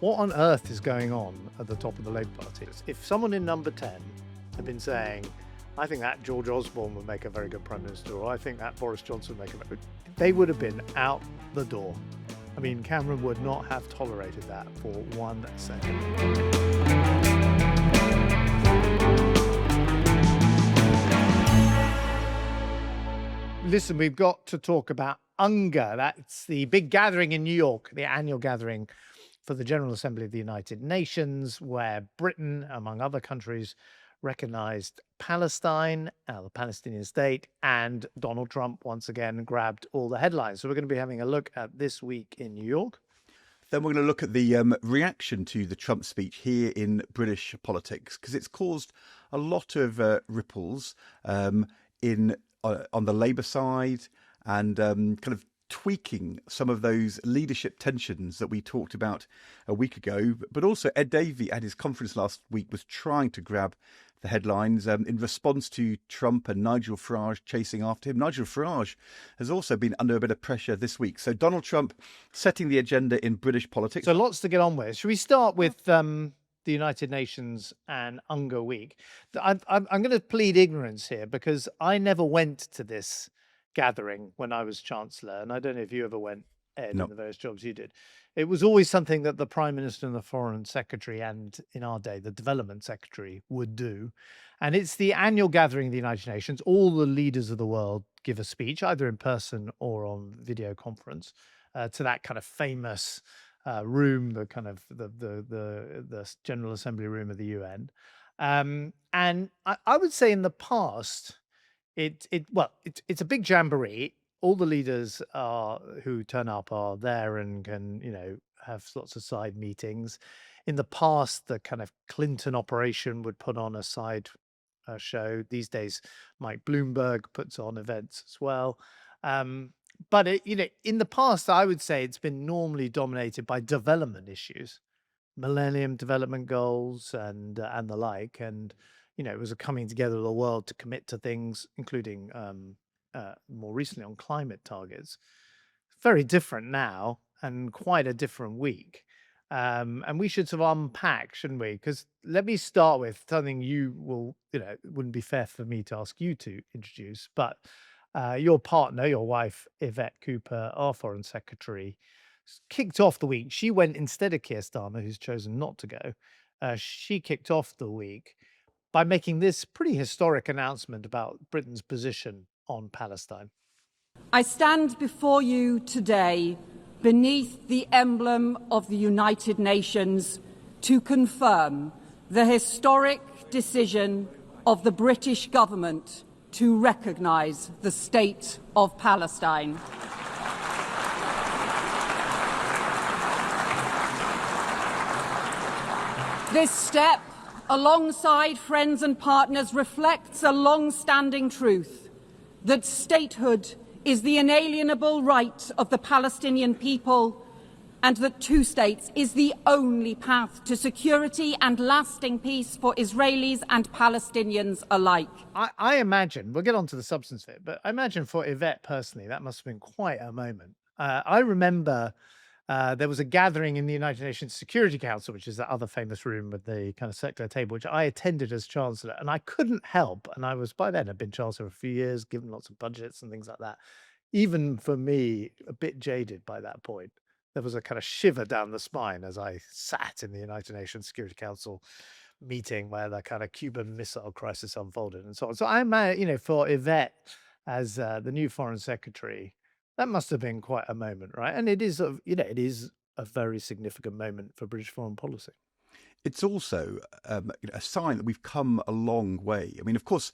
What on earth is going on at the top of the Labour Party? If someone in number 10 had been saying, I think that George Osborne would make a very good Prime Minister, or I think that Boris Johnson would make a very good, they would have been out the door. I mean, Cameron would not have tolerated that for 1 second. Listen, we've got to talk about UNGA. That's the big gathering in New York, the annual gathering for the General Assembly of the United Nations, where Britain, among other countries, recognised Palestine, the Palestinian state, and Donald Trump once again grabbed all the headlines. So we're going to be having a look at this week in New York. Then we're going to look at the reaction to the Trump speech here in British politics, because it's caused a lot of ripples on the Labour side and kind of tweaking some of those leadership tensions that we talked about a week ago. But also Ed Davey at his conference last week was trying to grab the headlines in response to Trump and Nigel Farage chasing after him. Nigel Farage has also been under a bit of pressure this week. So Donald Trump setting the agenda in British politics. So lots to get on with. Should we start with the United Nations and UNGA week? I'm going to plead ignorance here because I never went to this gathering when I was Chancellor. And I don't know if you ever went, Ed, No. in the various jobs you did. It was always something that the Prime Minister and the Foreign Secretary and, in our day, the Development Secretary would do. And it's the annual gathering of the United Nations. All the leaders of the world give a speech, either in person or on video conference, to that kind of famous room, the kind of the General Assembly room of the UN. And I would say in the past, it's a big jamboree. All the leaders who turn up are there and can, have lots of side meetings. In the past, the kind of Clinton operation would put on a side show. These days, Mike Bloomberg puts on events as well. But in the past, I would say it's been normally dominated by development issues, Millennium Development Goals and the like. And it was a coming together of the world to commit to things, including more recently on climate targets. Very different now and quite a different week. And we should sort of unpack, shouldn't we? Because let me start with something you will, it wouldn't be fair for me to ask you to introduce, but your partner, your wife, Yvette Cooper, our Foreign Secretary, kicked off the week. She went instead of Keir Starmer, who's chosen not to go. She kicked off the week by making this pretty historic announcement about Britain's position on Palestine. I stand before you today beneath the emblem of the United Nations to confirm the historic decision of the British government to recognise the state of Palestine. This step, alongside friends and partners, reflects a long-standing truth that statehood is the inalienable right of the Palestinian people and that two states is the only path to security and lasting peace for Israelis and Palestinians alike. I imagine, we'll get on to the substance of it, but I imagine for Yvette personally, that must have been quite a moment. I remember there was a gathering in the United Nations Security Council, which is that other famous room with the kind of circular table, which I attended as Chancellor, and I couldn't help, and I was by then, I'd been Chancellor for a few years, given lots of budgets and things like that. Even for me, a bit jaded by that point, there was a kind of shiver down the spine as I sat in the United Nations Security Council meeting where the kind of Cuban Missile Crisis unfolded and so on. So I'm, for Yvette as the new Foreign Secretary, that must have been quite a moment, right? And it is, it is a very significant moment for British foreign policy. It's also a sign that we've come a long way. I mean, of course,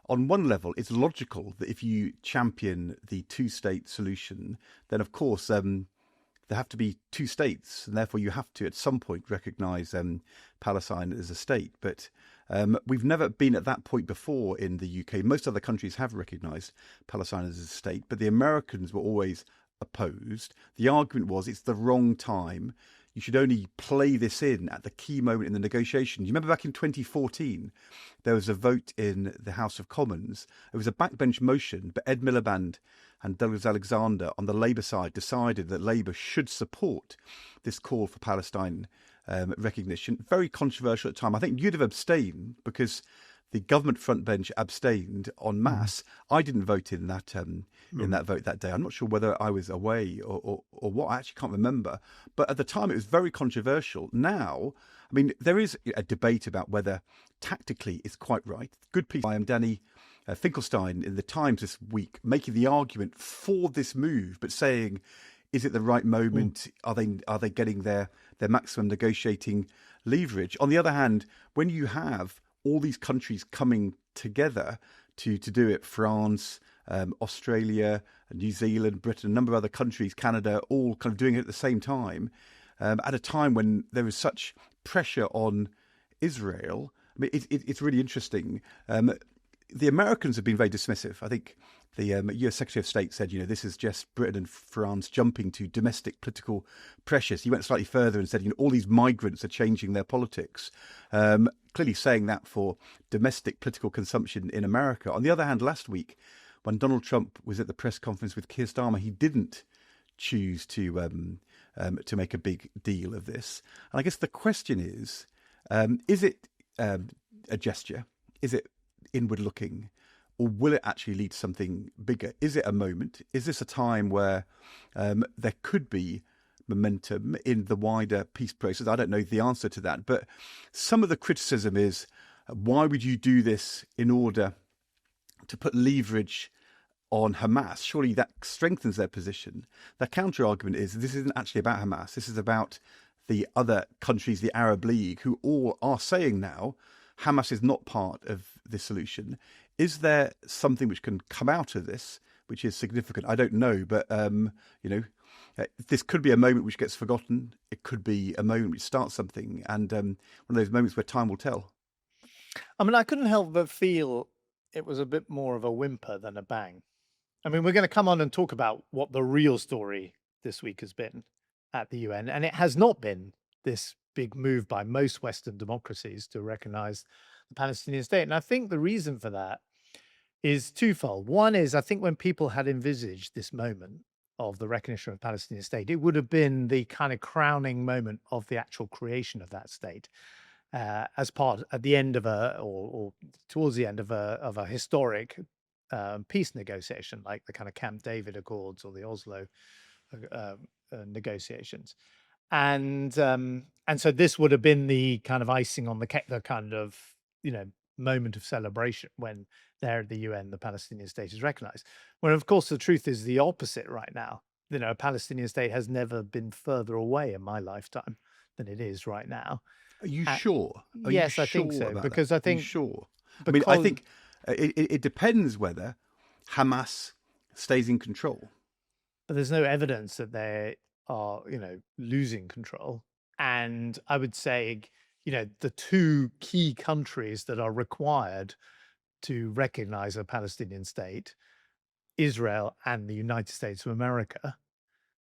on one level, it's logical that if you champion the two-state solution, then of course there have to be two states, and therefore you have to at some point recognise Palestine as a state. But we've never been at that point before in the UK. Most other countries have recognised Palestine as a state, but the Americans were always opposed. The argument was it's the wrong time. you should only play this in at the key moment in the negotiation. You remember back in 2014, there was a vote in the House of Commons. It was a backbench motion, but Ed Miliband and Douglas Alexander on the Labour side decided that Labour should support this call for Palestine recognition. Very controversial at the time. I think you'd have abstained because the government front bench abstained en masse. I didn't vote in that vote that day. I'm not sure whether I was away or what. I actually can't remember. But at the time, it was very controversial. Now, I mean, there is a debate about whether tactically it's quite right. Good piece by Danny Finkelstein in the Times this week, making the argument for this move, but saying, is it the right moment? Are they getting their maximum negotiating leverage? On the other hand, when you have all these countries coming together to do it, France, Australia, New Zealand, Britain, a number of other countries, Canada, all kind of doing it at the same time, at a time when there is such pressure on Israel. I mean, it's really interesting. The Americans have been very dismissive. I think the US Secretary of State said, this is just Britain and France jumping to domestic political pressures. He went slightly further and said, all these migrants are changing their politics. Clearly saying that for domestic political consumption in America. On the other hand, last week, when Donald Trump was at the press conference with Keir Starmer, he didn't choose to make a big deal of this. And I guess the question is it a gesture? Is it inward looking? Or will it actually lead to something bigger? Is it a moment? Is this a time where there could be momentum in the wider peace process? I don't know the answer to that. But some of the criticism is, why would you do this in order to put leverage on Hamas? Surely that strengthens their position. The counter-argument is this isn't actually about Hamas. This is about the other countries, the Arab League, who all are saying now Hamas is not part of the solution. Is there something which can come out of this, which is significant? I don't know, but this could be a moment which gets forgotten. It could be a moment which starts something, and one of those moments where time will tell. I mean, I couldn't help but feel it was a bit more of a whimper than a bang. I mean, we're going to come on and talk about what the real story this week has been at the UN, and it has not been this big move by most Western democracies to recognize the Palestinian state. And I think the reason for that is twofold. One is, I think when people had envisaged this moment of the recognition of the Palestinian state, it would have been the kind of crowning moment of the actual creation of that state, as part at the end of or towards the end of a historic peace negotiation, like the kind of Camp David Accords or the Oslo negotiations. And so this would have been the kind of icing on the cake, the kind of, moment of celebration when there at the UN, the Palestinian state is recognized. When, of course, the truth is the opposite right now. A Palestinian state has never been further away in my lifetime than it is right now. Are you sure? Yes, I think so. Because I think... Are you sure? I mean, I think it depends whether Hamas stays in control. But there's no evidence that they are, losing control. And I would say, the two key countries that are required to recognize a Palestinian state, Israel and the United States of America,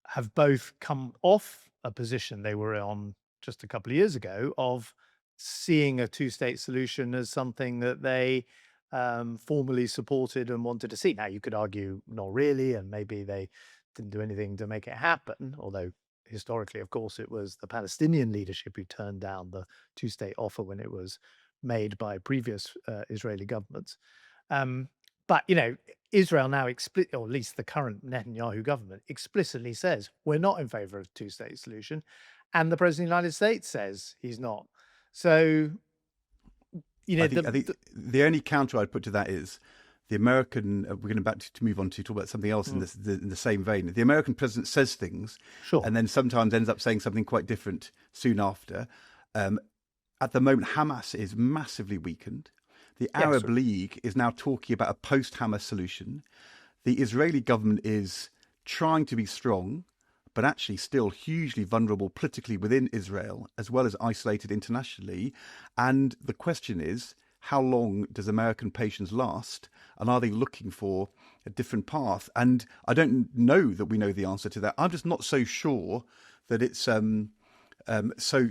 have both come off a position they were on just a couple of years ago of seeing a two-state solution as something that they formally supported and wanted to see. Now, you could argue not really, and maybe they didn't do anything to make it happen, although historically, of course, it was the Palestinian leadership who turned down the two-state offer when it was made by previous Israeli governments. But, Israel now, or at least the current Netanyahu government, explicitly says, we're not in favor of a two-state solution. And the President of the United States says he's not. So, I think the only counter I'd put to that is the American, we're going to move on to talk about something else in the same vein. The American president says things, sure, and then sometimes ends up saying something quite different soon after. At the moment, Hamas is massively weakened. The Arab League is now talking about a post-Hamas solution. The Israeli government is trying to be strong, but actually still hugely vulnerable politically within Israel, as well as isolated internationally. And the question is, how long does American patience last? And are they looking for a different path? And I don't know that we know the answer to that. I'm just not so sure that it's So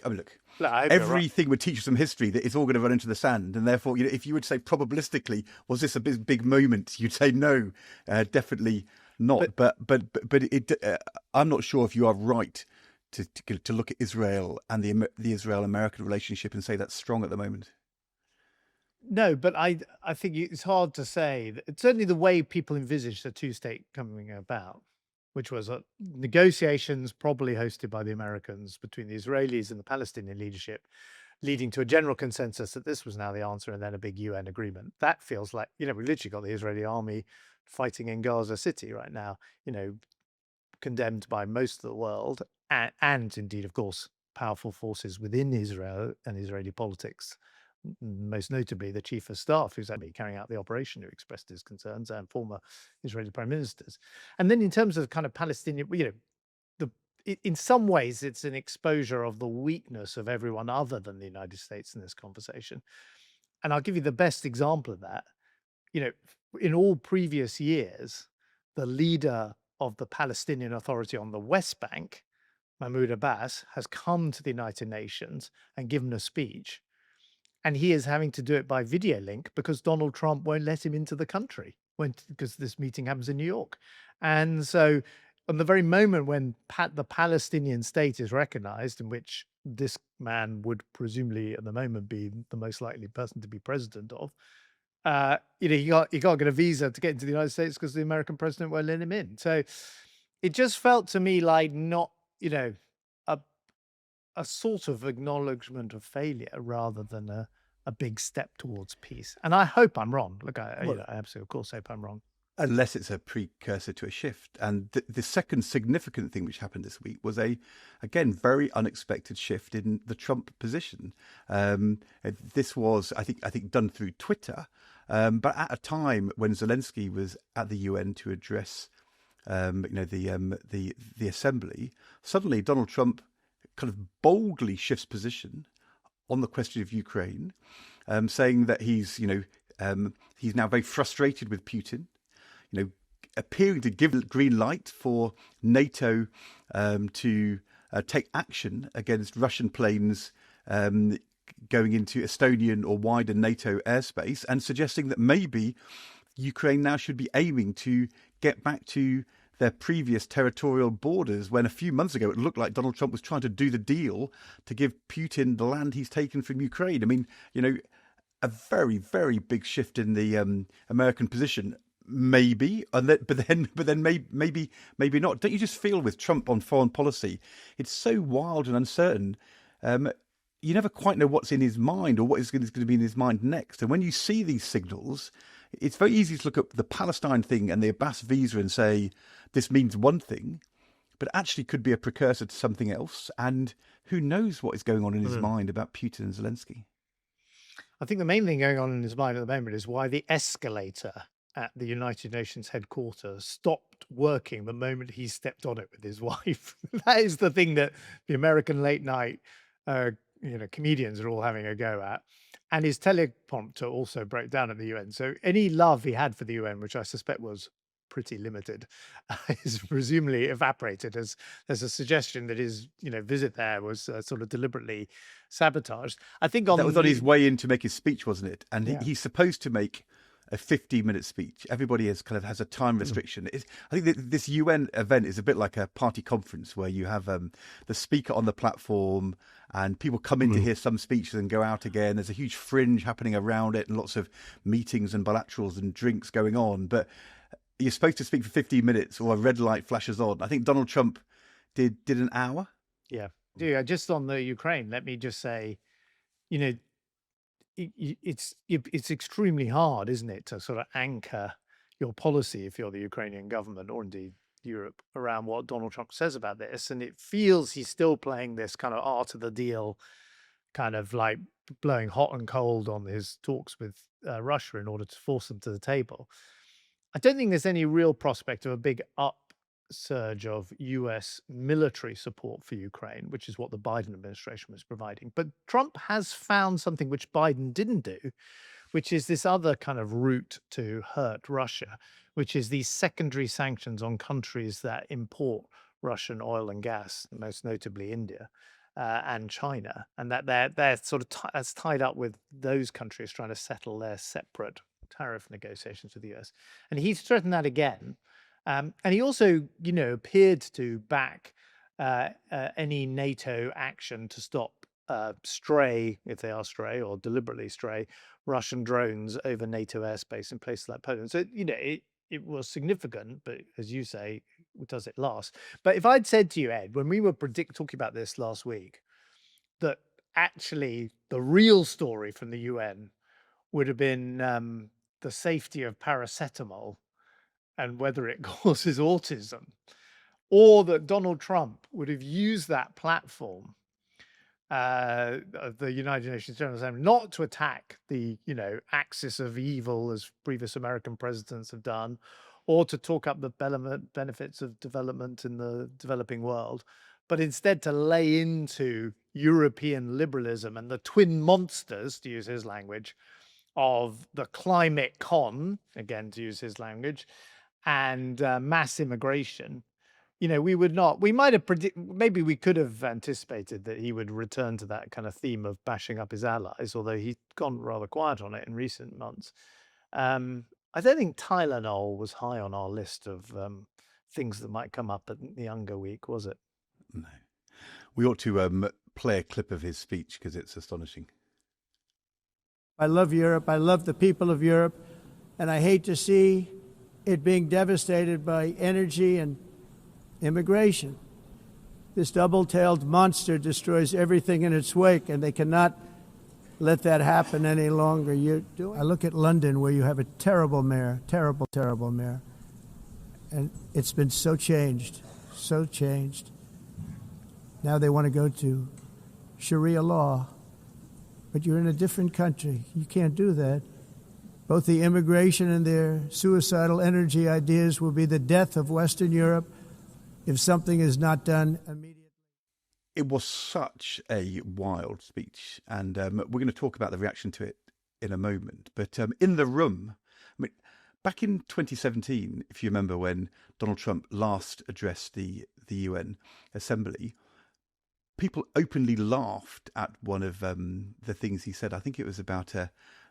I mean, look, Look, I hope you're right. everything would teach us some history that it's all going to run into the sand, and therefore, if you would say probabilistically, was this a big moment? You'd say no, definitely not. But I'm not sure if you are right to look at Israel and the Israel-American relationship and say that's strong at the moment. No, but I think it's hard to say. Certainly, the way people envisaged a two-state coming about, which was negotiations probably hosted by the Americans between the Israelis and the Palestinian leadership, leading to a general consensus that this was now the answer, and then a big UN agreement. That feels like, we literally got the Israeli army fighting in Gaza City right now, condemned by most of the world, and indeed, of course, powerful forces within Israel and Israeli politics, most notably the chief of staff who's actually carrying out the operation, who expressed his concerns, and former Israeli prime ministers. And then in terms of kind of Palestinian, in some ways, it's an exposure of the weakness of everyone other than the United States in this conversation. And I'll give you the best example of that. In all previous years, the leader of the Palestinian Authority on the West Bank, Mahmoud Abbas, has come to the United Nations and given a speech. And he is having to do it by video link because Donald Trump won't let him into the country because this meeting happens in New York. And so on the very moment when the Palestinian state is recognized, in which this man would presumably at the moment be the most likely person to be president of, he can't get a visa to get into the United States because the American president won't let him in. So it just felt to me like not, a sort of acknowledgement of failure rather than a big step towards peace. And I hope I'm wrong. Look, I absolutely, of course, hope I'm wrong. Unless it's a precursor to a shift. And the second significant thing which happened this week was again, very unexpected shift in the Trump position. This was, I think, done through Twitter, but at a time when Zelensky was at the UN to address, the assembly, suddenly Donald Trump kind of boldly shifts position on the question of Ukraine, saying that he's now very frustrated with Putin, appearing to give the green light for NATO to take action against Russian planes going into Estonian or wider NATO airspace, and suggesting that maybe Ukraine now should be aiming to get back to their previous territorial borders, when a few months ago it looked like Donald Trump was trying to do the deal to give Putin the land he's taken from Ukraine. I mean, a very, very big shift in the American position, maybe, but then maybe not. Don't you just feel with Trump on foreign policy, it's so wild and uncertain. You never quite know what's in his mind or what is going to be in his mind next. And when you see these signals, it's very easy to look at the Palestine thing and the Abbas visa and say, this means one thing, but actually could be a precursor to something else. And who knows what is going on in his mind about Putin and Zelensky. I think the main thing going on in his mind at the moment is why the escalator at the United Nations headquarters stopped working the moment he stepped on it with his wife. That is the thing that the American late night comedians are all having a go at. And his teleprompter also broke down at the UN. So any love he had for the UN, which I suspect was pretty limited, is presumably evaporated, as there's a suggestion that his visit there was sort of deliberately sabotaged. I think that was on his way in to make his speech, wasn't it? And he's supposed to make a 15-minute speech. Everybody has a time restriction. I think this UN event is a bit like a party conference where you have the speaker on the platform and people come in to hear some speeches and go out again. There's a huge fringe happening around it and lots of meetings and bilaterals and drinks going on. But you're supposed to speak for 15 minutes or a red light flashes on. I think Donald Trump did an hour. Yeah. Just on the Ukraine, let me just say, it's extremely hard, isn't it, to sort of anchor your policy if you're the Ukrainian government or indeed Europe around what Donald Trump says about this. And it feels he's still playing this kind of art of the deal, kind of like blowing hot and cold on his talks with Russia in order to force them to the table. I don't think there's any real prospect of a big upsurge of US military support for Ukraine, which is what the Biden administration was providing. But Trump has found something which Biden didn't do, which is this other kind of route to hurt Russia, which is these secondary sanctions on countries that import Russian oil and gas, most notably India and China, and that they're sort of as tied up with those countries trying to settle their separate tariff negotiations with the US. And he's threatened that again. And he also, appeared to back any NATO action to stop stray, if they are stray or deliberately stray, Russian drones over NATO airspace in places like Poland. So, it was significant, but as you say, does it last? But if I'd said to you, Ed, when we were talking about this last week, that actually the real story from the UN would have been the safety of paracetamol and whether it causes autism, or that Donald Trump would have used that platform of the United Nations General Assembly not to attack the axis of evil as previous American presidents have done, or to talk up the benefits of development in the developing world, but instead to lay into European liberalism and the twin monsters, to use his language, of the climate con, again to use his language, and mass immigration. We might have maybe we could have anticipated that he would return to that kind of theme of bashing up his allies, although he's gone rather quiet on it in recent months. I don't think Tylenol was high on our list of things that might come up at the Younger Week, was it? No. We ought to play a clip of his speech because it's astonishing. I love Europe. I love the people of Europe. And I hate to see it being devastated by energy and immigration. This double-tailed monster destroys everything in its wake, and they cannot let that happen any longer. I look at London, where you have a terrible mayor, terrible, terrible mayor, and it's been so changed, so changed. Now they want to go to Sharia law, but you're in a different country. You can't do that. Both the immigration and their suicidal energy ideas will be the death of Western Europe if something is not done immediately. It was such a wild speech, and we're going to talk about the reaction to it in a moment. But in the room, back in 2017, if you remember when Donald Trump last addressed the UN Assembly, people openly laughed at one of the things he said. I think it was about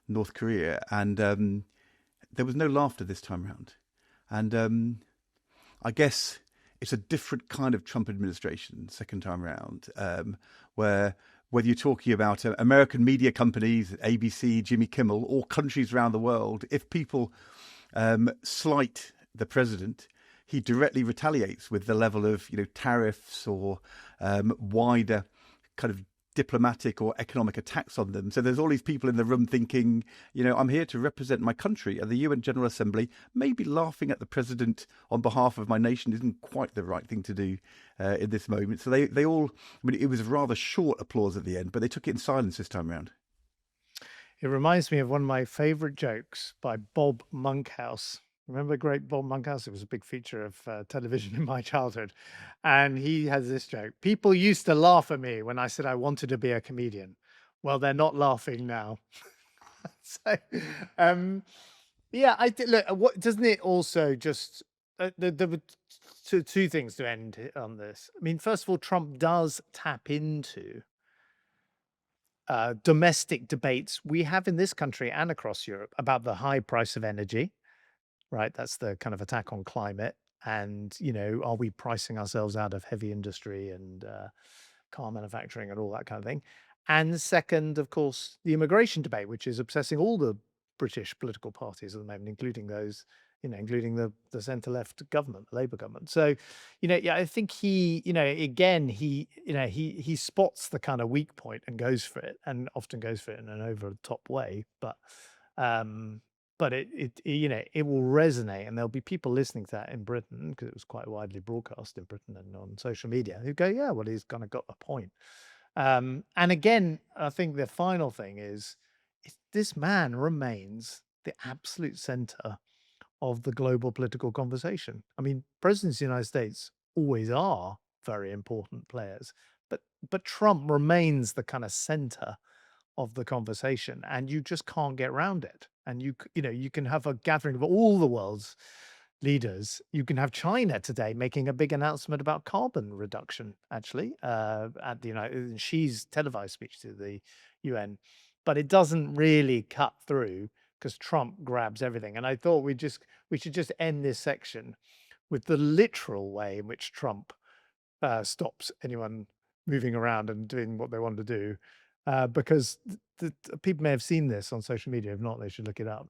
North Korea, and there was no laughter this time around. And I guess it's a different kind of Trump administration second time around, where whether you're talking about American media companies, ABC, Jimmy Kimmel, or countries around the world, if people slight the president, he directly retaliates with the level of tariffs or wider kind of diplomatic or economic attacks on them. So there's all these people in the room thinking, I'm here to represent my country, and the UN General Assembly. Maybe laughing at the president on behalf of my nation isn't quite the right thing to do in this moment. So they all, it was a rather short applause at the end, but they took it in silence this time around. It reminds me of one of my favourite jokes by Bob Monkhouse. Remember the great Bob Monkhouse? It was a big feature of television in my childhood. And he has this joke. People used to laugh at me when I said I wanted to be a comedian. Well, they're not laughing now. So, look, what doesn't it also just... there were two things to end on this. I mean, first of all, Trump does tap into domestic debates we have in this country and across Europe about the high price of energy. Right, that's the kind of attack on climate, and are we pricing ourselves out of heavy industry and car manufacturing and all that kind of thing? And second, of course, the immigration debate, which is obsessing all the British political parties at the moment, including those, including the centre-left government, the Labour government. So, I think he spots the kind of weak point and goes for it, and often goes for it in an over-the-top way, but it will resonate, and there'll be people listening to that in Britain, because it was quite widely broadcast in Britain and on social media, who go, yeah, well, he's kind of got a point. And again, I think the final thing is this man remains the absolute center of the global political conversation. I mean, presidents of the United States always are very important players, but Trump remains the kind of center of the conversation, and you just can't get around it. And you can have a gathering of all the world's leaders. You can have China today making a big announcement about carbon reduction, actually, at the United. Xi's televised speech to the UN, but it doesn't really cut through because Trump grabs everything. And I thought we should just end this section with the literal way in which Trump stops anyone moving around and doing what they want to do, because people may have seen this on social media. If not, they should look it up.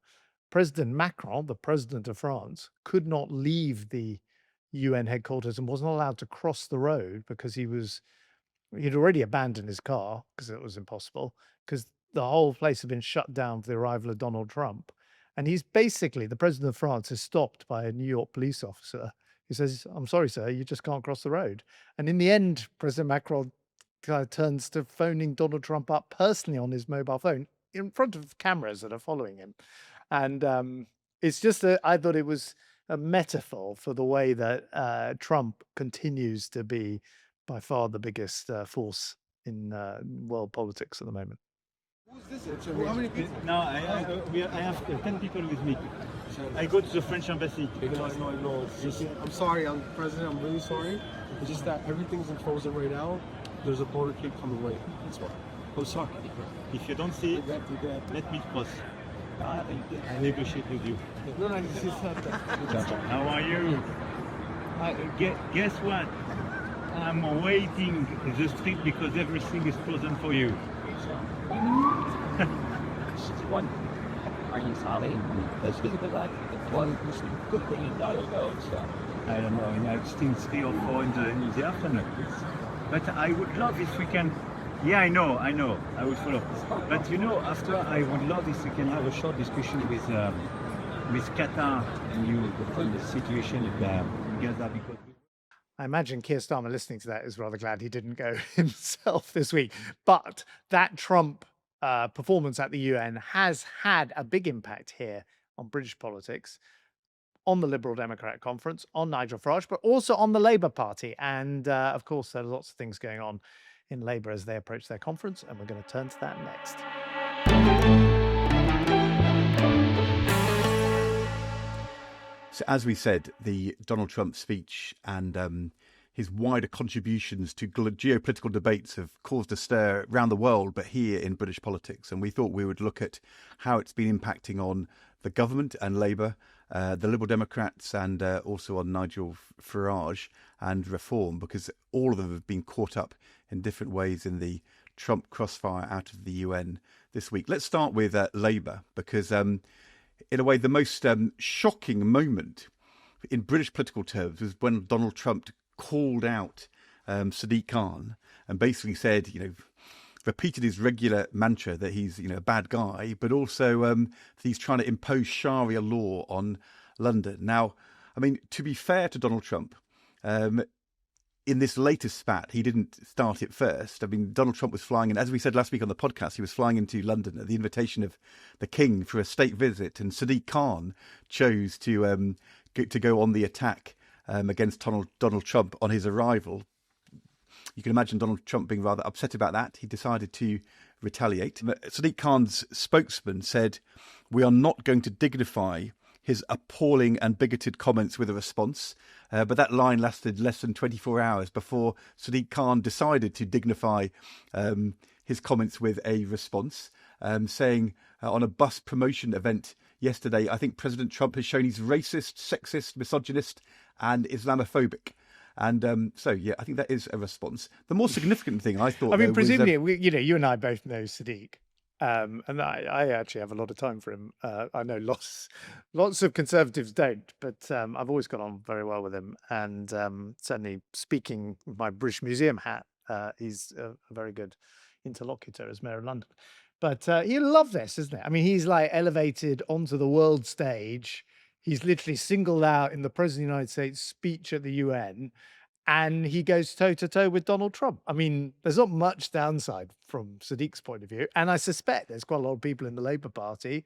President Macron, the president of France, could not leave the UN headquarters and wasn't allowed to cross the road because he'd already abandoned his car because it was impossible, because the whole place had been shut down for the arrival of Donald Trump. And he's basically, the president of France is stopped by a New York police officer who says, "I'm sorry, sir, you just can't cross the road." And in the end, President Macron kind of turns to phoning Donald Trump up personally on his mobile phone in front of cameras that are following him. And it's just I thought it was a metaphor for the way that Trump continues to be by far the biggest force in world politics at the moment. Who's this? How many people? No, I have 10 people with me. I go to the French embassy. No. I'm sorry, I'm president. I'm really sorry. It's just that everything's in frozen right now. There's a motorcade coming right. That's why. Oh, sorry. If you don't see it, let me cross. I negotiate with you. No, this is not that. How are you? Guess what? I'm waiting the street because everything is frozen for you. One. Are you sorry? Let's get the light. One good thing you gotta go. I don't know. It's still 3 or 4 in the afternoon. But I would love if we can. Yeah, I know. I will follow. But after I would love if we can have a short discussion with Qatar and you on the situation in Gaza, because. I imagine Keir Starmer listening to that is rather glad he didn't go himself this week. But that Trump performance at the UN has had a big impact here on British politics, on the Liberal Democrat conference, on Nigel Farage, but also on the Labour Party. And of course, there are lots of things going on in Labour as they approach their conference. And we're going to turn to that next. So, as we said, the Donald Trump speech and his wider contributions to geopolitical debates have caused a stir around the world, but here in British politics. And we thought we would look at how it's been impacting on the government and Labour, the Liberal Democrats, and also on Nigel Farage and Reform, because all of them have been caught up in different ways in the Trump crossfire out of the UN this week. Let's start with Labour, because in a way, the most shocking moment in British political terms was when Donald Trump called out Sadiq Khan and basically said, repeated his regular mantra that he's, a bad guy, but also that he's trying to impose Sharia law on London. Now, I mean, to be fair to Donald Trump, in this latest spat, he didn't start it first. I mean, Donald Trump was flying in, as we said last week on the podcast, he was flying into London at the invitation of the King for a state visit, and Sadiq Khan chose to go on the attack against Donald Trump on his arrival. You can imagine Donald Trump being rather upset about that. He decided to retaliate. Sadiq Khan's spokesman said, "We are not going to dignify his appalling and bigoted comments with a response." But that line lasted less than 24 hours before Sadiq Khan decided to dignify his comments with a response, saying on a bus promotion event yesterday, "I think President Trump has shown he's racist, sexist, misogynist and Islamophobic." And so, yeah, I think that is a responts. The more significant thing I thought, I mean, though, presumably, was, you and I both know Sadiq. And I actually have a lot of time for him. I know lots of Conservatives don't, but I've always got on very well with him. And certainly speaking with my British Museum hat, he's a very good interlocutor as Mayor of London. But he'll love this, isn't it? I mean, he's like elevated onto the world stage. He's literally singled out in the President of the United States speech at the UN. And he goes toe-to-toe with Donald Trump. I mean, there's not much downside from Sadiq's point of view. And I suspect there's quite a lot of people in the Labour Party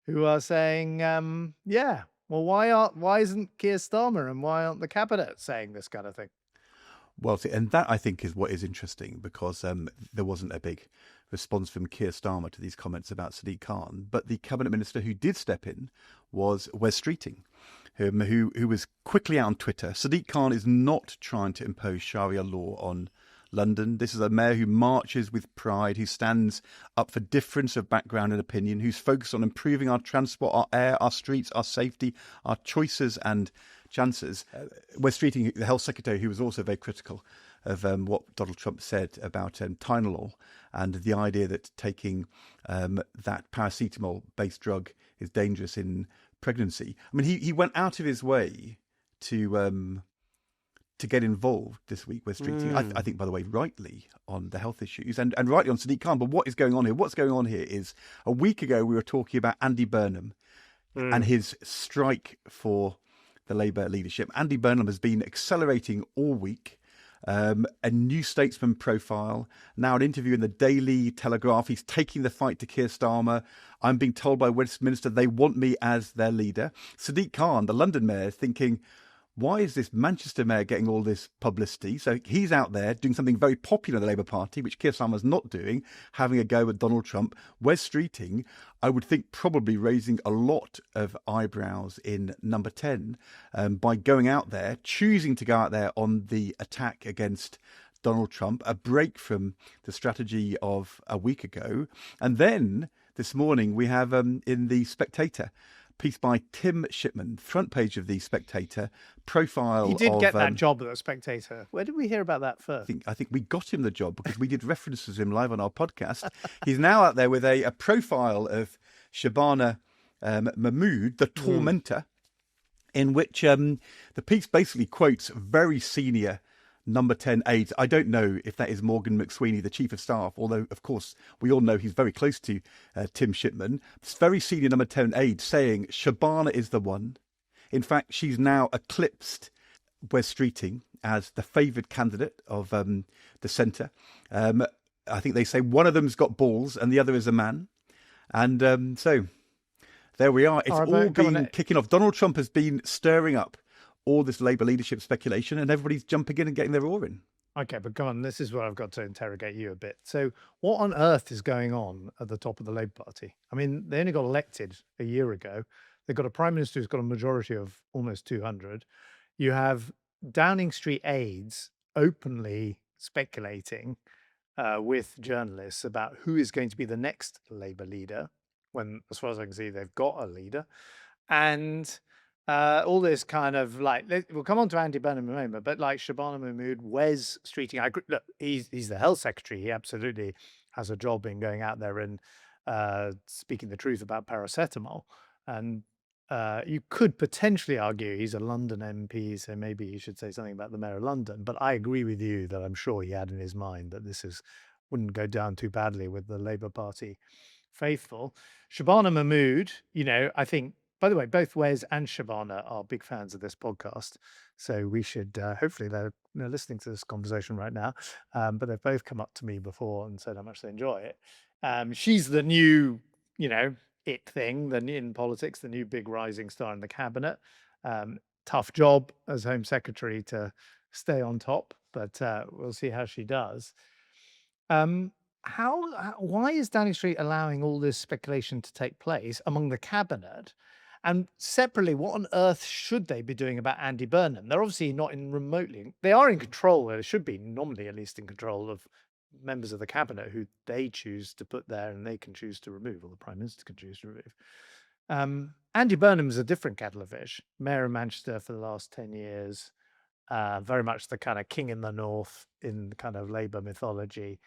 who are saying, yeah, well, why isn't Keir Starmer and why aren't the Cabinet saying this kind of thing? well, and that I think is what is interesting, because there wasn't a big response from Keir Starmer to these comments about Sadiq Khan. But the Cabinet Minister who did step in was Wes Streeting. who was quickly out on Twitter. Sadiq Khan is not trying to impose Sharia law on London. This is a mayor who marches with pride, who stands up for difference of background and opinion, who's focused on improving our transport, our air, our streets, our safety, our choices and chances. Wes Streeting, the health secretary, who was also very critical of what Donald Trump said about Tylenol and the idea that taking that paracetamol-based drug is dangerous in pregnancy. I mean, he went out of his way to get involved this week with Streeting, I think, by the way, rightly on the health issues and rightly on Sadiq Khan. But what is going on here? What's going on here is a week ago we were talking about Andy Burnham and his strike for the Labour leadership. Andy Burnham has been accelerating all week. A New Statesman profile, now an interview in the Daily Telegraph. He's taking the fight to Keir Starmer. I'm being told by Westminster they want me as their leader. Sadiq Khan, the London mayor, is thinking, why is this Manchester mayor getting all this publicity? So he's out there doing something very popular in the Labour Party, which Keir Starmer's not doing, having a go at Donald Trump. Wes Streeting, I would think, probably raising a lot of eyebrows in number 10 by going out there, choosing to go out there on the attack against Donald Trump, a break from the strategy of a week ago. And then this morning we have in The Spectator, piece by Tim Shipman, front page of The Spectator, profile. He did of, get that job at The Spectator. Where did we hear about that first? I think we got him the job because we did references to him live on our podcast. He's now out there with a profile of Shabana Mahmood, the tormentor, in which the piece basically quotes very senior number 10 aides. I don't know if that is Morgan McSweeney, the chief of staff, although, of course, we all know he's very close to Tim Shipman. This very senior number 10 aide saying Shabana is the one. In fact, she's now eclipsed Wes Streeting as the favoured candidate of the centre. I think they say one of them's got balls and the other is a man. And so there we are. It's all been kicking off. Donald Trump has been stirring up all this Labour leadership speculation and everybody's jumping in and getting their oar in. Okay, but come on, this is where I've got to interrogate you a bit. So what on earth is going on at the top of the Labour Party? I mean, they only got elected a year ago. They've got a Prime Minister who's got a majority of almost 200. You have Downing Street aides openly speculating with journalists about who is going to be the next Labour leader, when, as far as I can see, they've got a leader. And all this kind of like, we'll come on to Andy Burnham in a moment, but like Shabana Mahmood, Wes Streeting, look, he's the health secretary. He absolutely has a job in going out there and speaking the truth about paracetamol. And you could potentially argue he's a London MP, so maybe he should say something about the Mayor of London. But I agree with you that I'm sure he had in his mind that this wouldn't go down too badly with the Labour Party faithful. Shabana Mahmood, I think, by the way, both Wes and Shabana are big fans of this podcast. So we should, hopefully they're listening to this conversation right now. But they've both come up to me before and said how much they enjoy it. She's the new, it thing, in politics, the new big rising star in the cabinet. Tough job as Home Secretary to stay on top, but we'll see how she does. Why is Downing Street allowing all this speculation to take place among the cabinet? And separately, what on earth should they be doing about Andy Burnham? They're obviously not they are in control, they should be nominally at least in control of members of the cabinet who they choose to put there and they can choose to remove, or the Prime Minister can choose to remove. Andy Burnham is a different kettle of fish. Mayor of Manchester for the last 10 years, very much the kind of king in the north in kind of Labour mythology.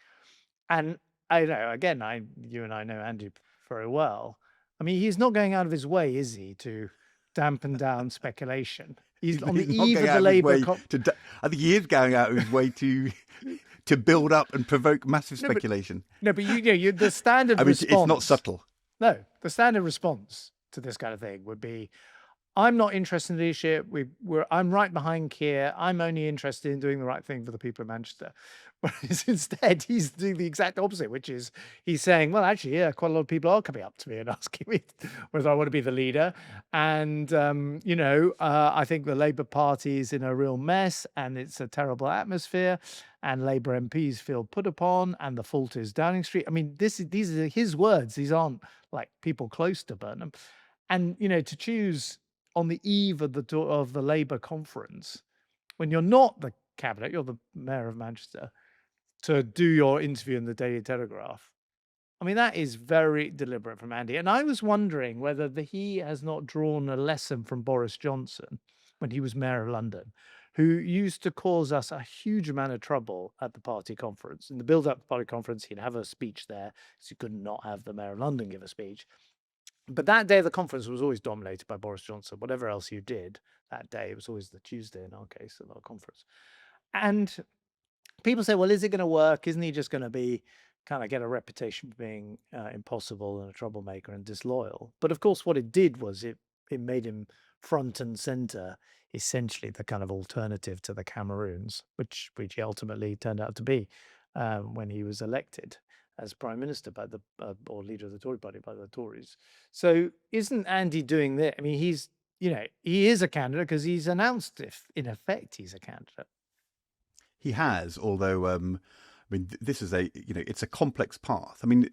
And I know, again, you and I know Andy very well. I mean, he's not going out of his way, is he, to dampen down speculation? He's on the eve of the Labour. I think he is going out of his way to build up and provoke massive speculation. But the standard response. It's not subtle. No, the standard response to this kind of thing would be, I'm not interested in leadership. I'm right behind Keir. I'm only interested in doing the right thing for the people of Manchester. Whereas instead, he's doing the exact opposite, which is he's saying, well, actually, yeah, quite a lot of people are coming up to me and asking me whether I want to be the leader. And, I think the Labour Party is in a real mess and it's a terrible atmosphere and Labour MPs feel put upon and the fault is Downing Street. I mean, these are his words. These aren't like people close to Burnham. And, to choose on the eve of the Labour conference, when you're not the cabinet, you're the mayor of Manchester, to do your interview in the Daily Telegraph. I mean, that is very deliberate from Andy. And I was wondering whether he has not drawn a lesson from Boris Johnson when he was mayor of London, who used to cause us a huge amount of trouble at the party conference. In the build-up to the party conference, he'd have a speech there, so you could not have the mayor of London give a speech. But that day of the conference was always dominated by Boris Johnson. Whatever else you did that day, it was always the Tuesday in our case of our conference. And people say, well, is it going to work? Isn't he just going to be kind of get a reputation for being impossible and a troublemaker and disloyal? But of course, what it did was it made him front and center, essentially the kind of alternative to the Cameroons, which he ultimately turned out to be when he was elected as prime minister by the or leader of the Tory party by the Tories. So isn't Andy doing that? I mean, he is a candidate because he's announced if in effect he's a candidate. He has, although I mean, this is it's a complex path. I mean,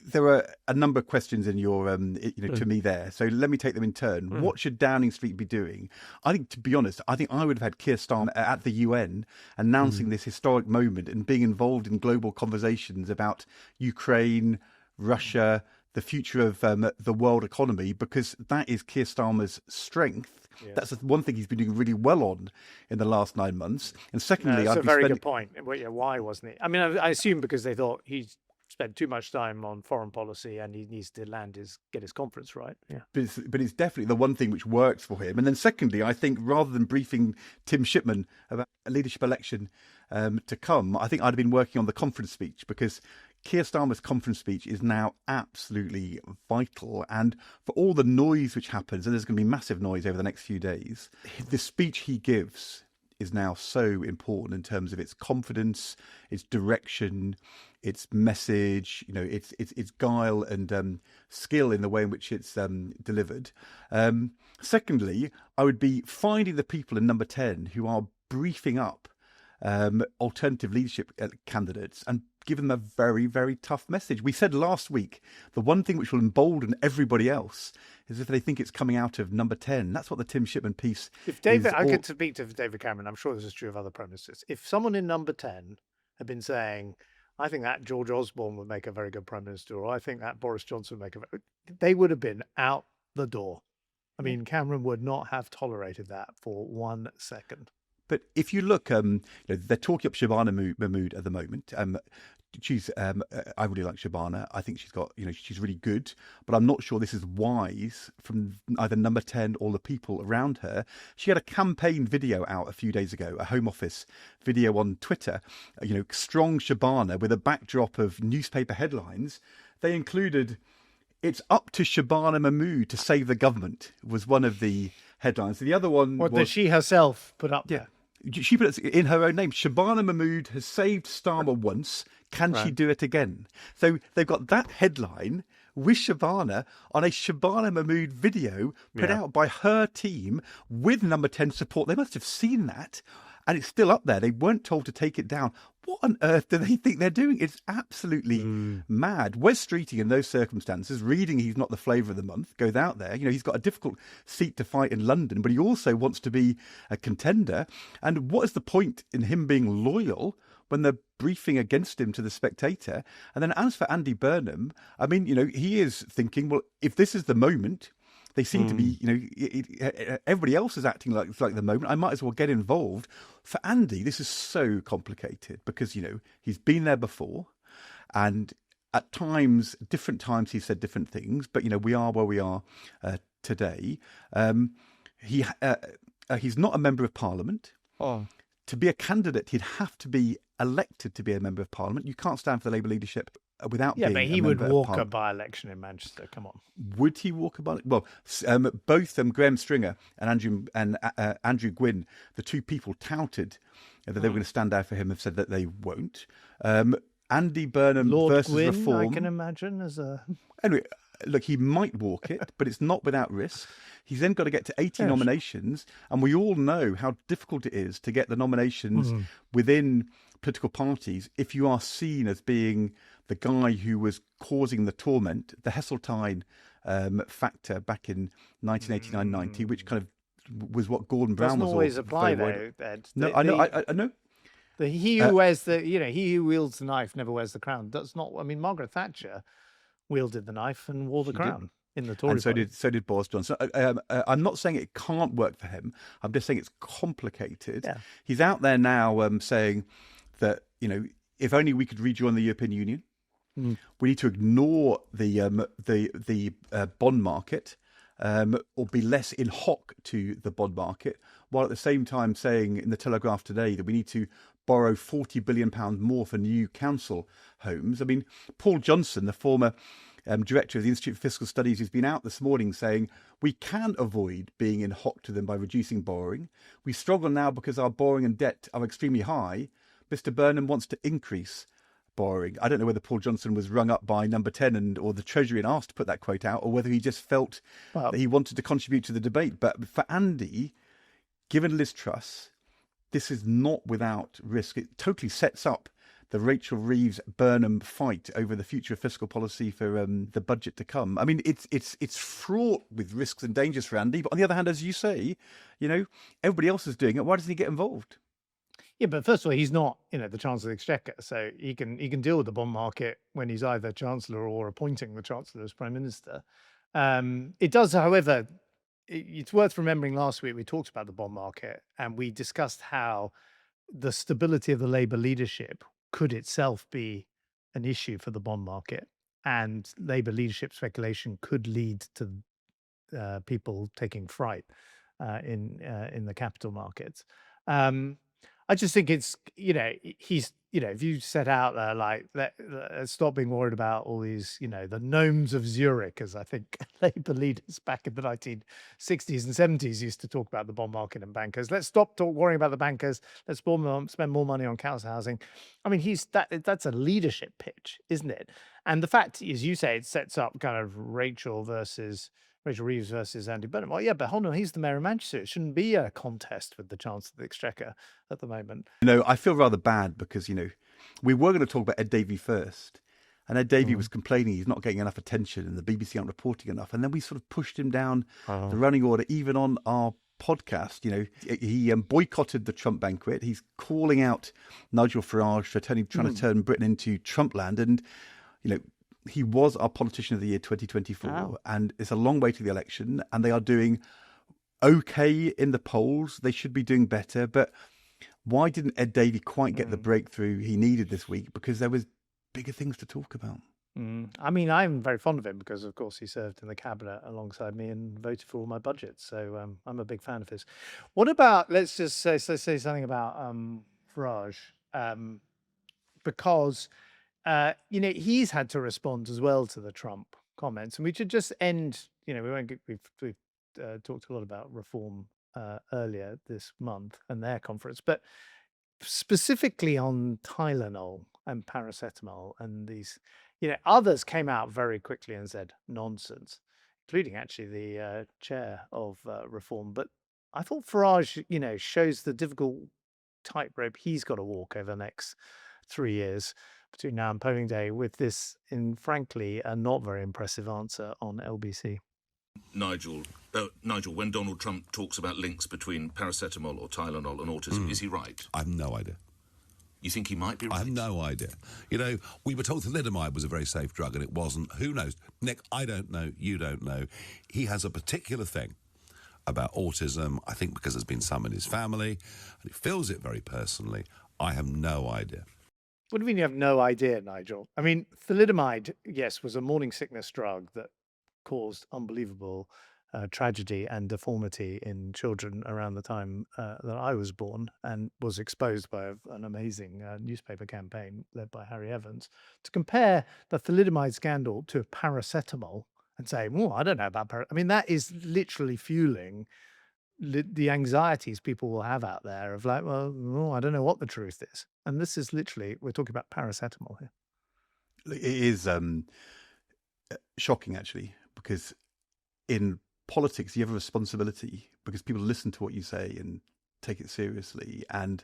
there are a number of questions in your to me there. So let me take them in turn. What should Downing Street be doing? I think, to be honest, I would have had Keir Starmer at the UN announcing this historic moment and being involved in global conversations about Ukraine, Russia, the future of the world economy, because that is Keir Starmer's strength. Yes. That's the one thing he's been doing really well on in the last 9 months. And secondly, that's a very good point. Why wasn't he? I mean, I assume because they thought he spent too much time on foreign policy and he needs to get his conference right. Yeah, but it's definitely the one thing which works for him. And then secondly, I think rather than briefing Tim Shipman about a leadership election to come, I think I'd have been working on the conference speech, because Keir Starmer's conference speech is now absolutely vital. And for all the noise which happens, and there's going to be massive noise over the next few days, the speech he gives is now so important in terms of its confidence, its direction, its message, its guile and skill in the way in which it's delivered. Secondly, I would be finding the people in number 10 who are briefing up alternative leadership candidates and give them a very, very tough message. We said last week, the one thing which will embolden everybody else is if they think it's coming out of number 10. That's what the Tim Shipman piece I could speak to David Cameron. I'm sure this is true of other prime ministers. If someone in number 10 had been saying, I think that George Osborne would make a very good prime minister, or I think that Boris Johnson would they would have been out the door. I mean, Cameron would not have tolerated that for 1 second. But if you look, they're talking up Shabana Mahmood at the moment. I really like Shabana. I think she's got, she's really good. But I'm not sure this is wise from either number 10 or the people around her. She had a campaign video out a few days ago, a Home Office video on Twitter. Strong Shabana with a backdrop of newspaper headlines. They included, "It's up to Shabana Mahmood to save the government," was one of the headlines. The other one was, that she herself put up there. She put it in her own name. Shabana Mahmood has saved Starmer once. Can she do it again? So they've got that headline with Shabana on a Shabana Mahmood video put out by her team with number 10 support. They must have seen that. And it's still up there. They weren't told to take it down. What on earth do they think they're doing? It's absolutely mad. Wes Streeting, in those circumstances, reading he's not the flavour of the month, goes out there. He's got a difficult seat to fight in London, but he also wants to be a contender. And what is the point in him being loyal when they're briefing against him to the Spectator? And then as for Andy Burnham, I mean, he is thinking, well, if this is the moment, they seem to be, everybody else is acting like it's like the moment. I might as well get involved. For Andy, this is so complicated because, he's been there before. And at different times, he said different things. But, we are where we are today. He's not a member of Parliament. Oh. To be a candidate, he'd have to be elected to be a member of Parliament. You can't stand for the Labour leadership without being a member of Parliament. Yeah, but he would walk a by-election in Manchester. Come on. Would he walk a by-election? Well, both Graham Stringer and Andrew Gwynn, the two people touted that they were going to stand out for him, have said that they won't. Andy Burnham Lord versus Gwynn, Reform. I can imagine as a... Anyway, look, he might walk it, but it's not without risk. He's then got to get to 80 nominations, and we all know how difficult it is to get the nominations within political parties if you are seen as being the guy who was causing the torment, the Heseltine factor back in 1989-90, which kind of was what Gordon Brown Doesn't was always apply very worried. though, Ed. No, I know. I know. He who wears he who wields the knife never wears the crown. That's not. I mean, Margaret Thatcher wielded the knife and wore the crown in the Tory And so party. did Boris Johnson. I'm not saying it can't work for him. I'm just saying it's complicated. Yeah. He's out there now saying that if only we could rejoin the European Union. We need to ignore the bond market, or be less in hock to the bond market, while at the same time saying in the Telegraph today that we need to borrow £40 billion more for new council homes. I mean, Paul Johnson, the former director of the Institute for Fiscal Studies, has been out this morning saying we can avoid being in hock to them by reducing borrowing. We struggle now because our borrowing and debt are extremely high. Mr. Burnham wants to increase borrowing. I don't know whether Paul Johnson was rung up by Number 10 or the Treasury and asked to put that quote out, or whether he just felt that he wanted to contribute to the debate. But for Andy, given Liz Truss, this is not without risk. It totally sets up the Rachel Reeves-Burnham fight over the future of fiscal policy for the budget to come. I mean, it's fraught with risks and dangers for Andy. But on the other hand, as you say, everybody else is doing it. Why doesn't he get involved? Yeah, but first of all, he's not, the Chancellor of the Exchequer, so he can deal with the bond market when he's either Chancellor or appointing the Chancellor as Prime Minister. It does, however, it's worth remembering last week we talked about the bond market and we discussed how the stability of the Labour leadership could itself be an issue for the bond market, and Labour leadership speculation could lead to people taking fright in the capital markets. I just think it's, he's, if you set out there let's stop being worried about all these, the gnomes of Zurich, as I think Labour leaders back in the 1960s and 70s used to talk about the bond market and bankers. Let's stop worrying about the bankers. Let's spend more money on council housing. I mean, that's a leadership pitch, isn't it? And the fact, as you say, it sets up kind of Rachel Reeves versus Andy Burnham. Well, yeah, but hold on, he's the Mayor of Manchester. It shouldn't be a contest with the Chancellor of the Exchequer at the moment. I feel rather bad because, we were going to talk about Ed Davey first. And Ed Davey was complaining he's not getting enough attention and the BBC aren't reporting enough. And then we sort of pushed him down the running order, even on our podcast. He boycotted the Trump banquet. He's calling out Nigel Farage for trying to turn Britain into Trumpland. And, he was our politician of the year 2024, and it's a long way to the election, and they are doing okay in the polls. They should be doing better, but why didn't Ed Davey quite get the breakthrough he needed this week? Because there was bigger things to talk about. I mean, I'm very fond of him because, of course, he served in the cabinet alongside me and voted for all my budgets. So I'm a big fan of his. What about, let's say something about Farage, because he's had to respond as well to the Trump comments, and we should just end. We've talked a lot about reform earlier this month and their conference, but specifically on Tylenol and paracetamol and these, others came out very quickly and said nonsense, including actually the chair of reform. But I thought Farage, shows the difficult tightrope he's got to walk over the next 3 years between now and polling day with this, frankly, a not very impressive answer on LBC. Nigel, when Donald Trump talks about links between paracetamol or Tylenol and autism, is he right? I have no idea. You think he might be right? I have no idea. We were told thalidomide was a very safe drug and it wasn't. Who knows? Nick, I don't know. You don't know. He has a particular thing about autism, I think because there's been some in his family, and he feels it very personally. I have no idea. What do you mean you have no idea, Nigel? I mean, thalidomide, yes, was a morning sickness drug that caused unbelievable tragedy and deformity in children around the time that I was born, and was exposed by an amazing newspaper campaign led by Harry Evans. To compare the thalidomide scandal to paracetamol and say, "Oh, I don't know about paracetamol," I mean, that is literally fueling the anxieties people will have out there of I don't know what the truth is. And this is literally, we're talking about paracetamol here. It is shocking, actually, because in politics, you have a responsibility because people listen to what you say and take it seriously. And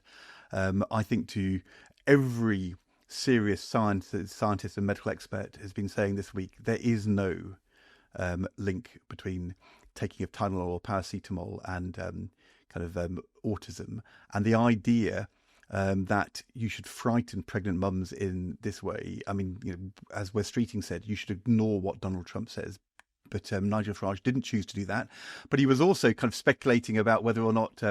I think to every serious scientist and medical expert has been saying this week, there is no link between taking of Tylenol or paracetamol and autism, and the idea that you should frighten pregnant mums in this way. I mean, as Wes Streeting said, you should ignore what Donald Trump says. But Nigel Farage didn't choose to do that. But he was also kind of speculating about whether or not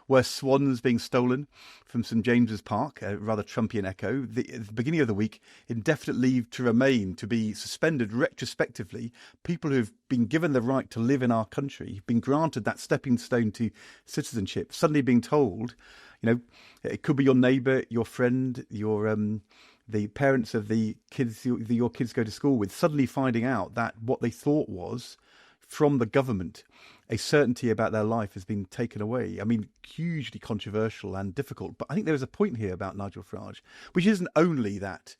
were swans being stolen from St James's Park, a rather Trumpian echo. At the beginning of the week, indefinite leave to remain to be suspended retrospectively. People who've been given the right to live in our country, been granted that stepping stone to citizenship, suddenly being told, it could be your neighbour, your friend, the parents of the kids your kids go to school with, suddenly finding out that what they thought was from the government a certainty about their life has been taken away. I mean, hugely controversial and difficult. But I think there is a point here about Nigel Farage, which isn't only that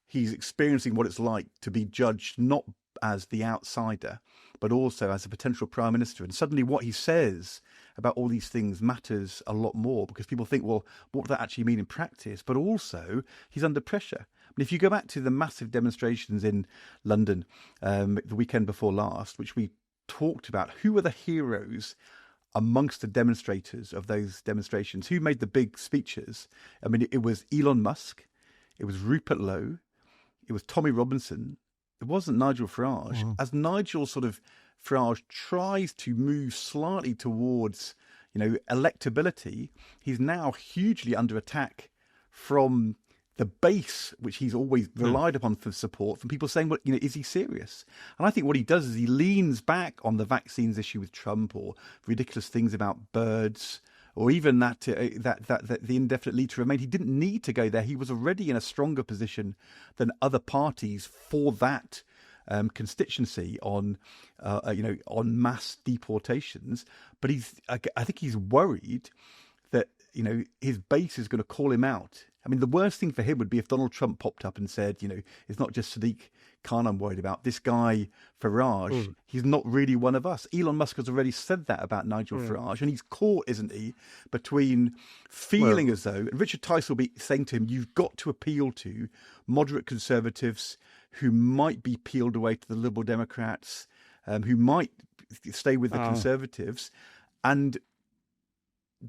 he's experiencing what it's like to be judged not as the outsider, but also as a potential prime minister. And suddenly what he says about all these things matters a lot more, because people think, well, what does that actually mean in practice? But also he's under pressure. I mean, if you go back to the massive demonstrations in London the weekend before last, which we talked about, who were the heroes amongst the demonstrators of those demonstrations? Who made the big speeches? I mean, it was Elon Musk, it was Rupert Lowe, it was Tommy Robinson. It wasn't Nigel Farage. As Nigel Farage tries to move slightly towards, electability, he's now hugely under attack from the base, which he's always relied upon for support, from people saying, well, is he serious? And I think what he does is he leans back on the vaccines issue with Trump, or ridiculous things about birds, or even that the indefinite leave to remain. He didn't need to go there. He was already in a stronger position than other parties for that constituency on mass deportations. But I think he's worried that his base is going to call him out. I mean, the worst thing for him would be if Donald Trump popped up and said, it's not just Sadiq Khan I'm worried about. This guy, Farage, he's not really one of us. Elon Musk has already said that about Nigel Farage, and he's caught, isn't he, between feeling as though, and Richard Tice will be saying to him, you've got to appeal to moderate conservatives who might be peeled away to the Liberal Democrats, who might stay with the Conservatives, and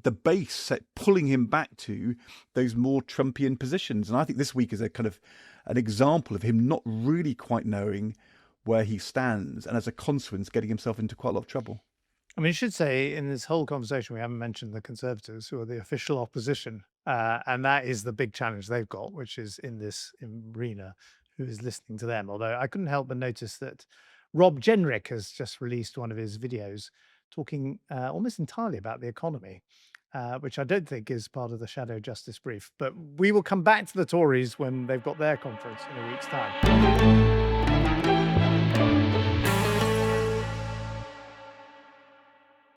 the base pulling him back to those more Trumpian positions. And I think this week is a kind of an example of him not really quite knowing where he stands, and as a consequence getting himself into quite a lot of trouble. I mean, you should say in this whole conversation, we haven't mentioned the Conservatives, who are the official opposition. And that is the big challenge they've got, which is in this arena, who is listening to them. Although I couldn't help but notice that Rob Jenrick has just released one of his videos talking almost entirely about the economy, which I don't think is part of the shadow justice brief. But we will come back to the Tories when they've got their conference in a week's time.